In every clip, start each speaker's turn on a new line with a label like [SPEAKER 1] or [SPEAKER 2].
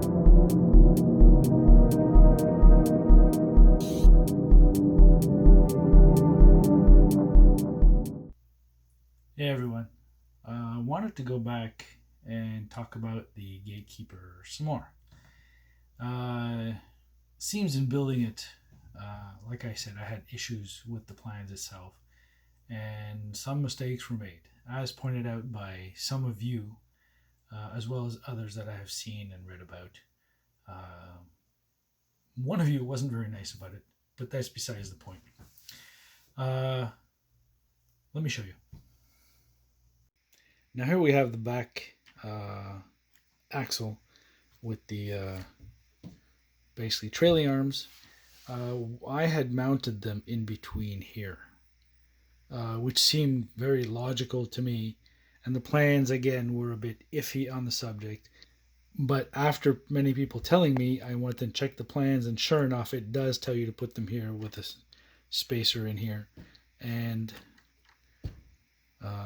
[SPEAKER 1] Hey everyone, I wanted to go back and talk about the Gatekeeper some more. Uh, Seems in building it, like I said, I had issues with the plans itself, and some mistakes were made, as pointed out by some of you, as well as others that I have seen and read about. Uh, One of you wasn't very nice about it, but that's besides the point. Uh, Let me show you. Now here we have the back axle with the basically trailing arms. I had mounted them in between here, which seemed very logical to me. And the plans, again, were a bit iffy on the subject. But after many people telling me, I went and checked the plans, and sure enough, it does tell you to put them here with a spacer in here. And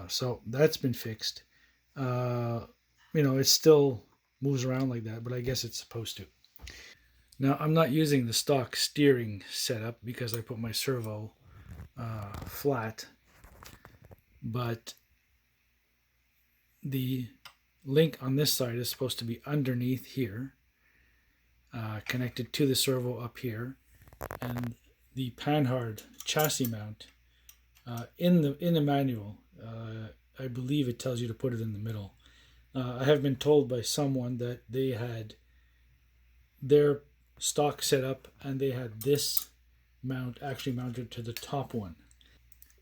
[SPEAKER 1] so that's been fixed. Uh, it still moves around like that, but I guess it's supposed to. Now, I'm not using the stock steering setup because I put my servo flat, but the link on this side is supposed to be underneath here, connected to the servo up here, and the Panhard chassis mount in the manual. I believe it tells you to put it in the middle. I have been told by someone that they had their stock set up and they had this mount actually mounted to the top one.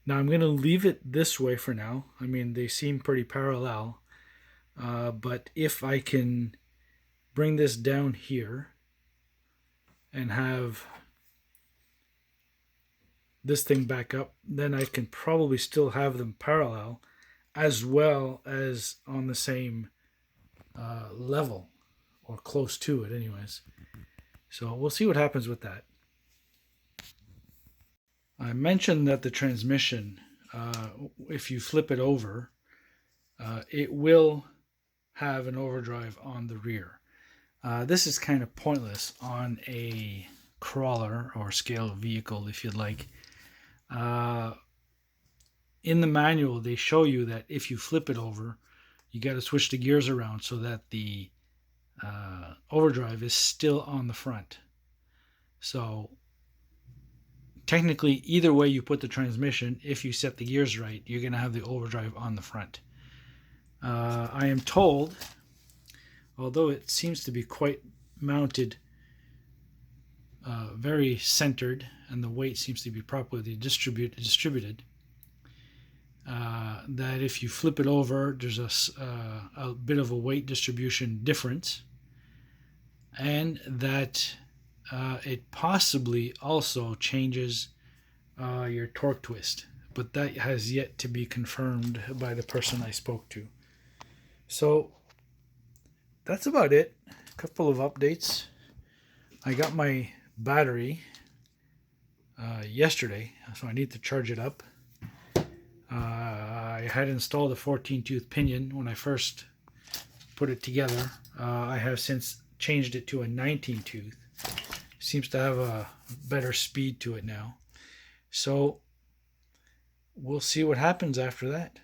[SPEAKER 1] Now I'm going to leave it this way for now. I mean, they seem pretty parallel, but if I can bring this down here and have this thing back up, then I can probably still have them parallel as well as on the same level or close to it, anyways. So we'll see what happens with that. I mentioned that the transmission, if you flip it over, it will have an overdrive on the rear. This is kind of pointless on a crawler or scale vehicle, if you'd like. Uh, in the manual, they show you that if you flip it over, you got to switch the gears around so that the overdrive is still on the front. So technically, either way you put the transmission, if you set the gears right, you're going to have the overdrive on the front. I am told, although it seems to be quite mounted, very centered, and the weight seems to be properly distributed, that if you flip it over, there's a bit of a weight distribution difference, and that it possibly also changes your torque twist. But that has yet to be confirmed by the person I spoke to. So that's about it. A couple of updates. I got my battery yesterday, so I need to charge it up. I had installed a 14 tooth pinion when I first put it together. I have since changed it to a 19 tooth. Seems to have a better speed to it now. So we'll see what happens after that.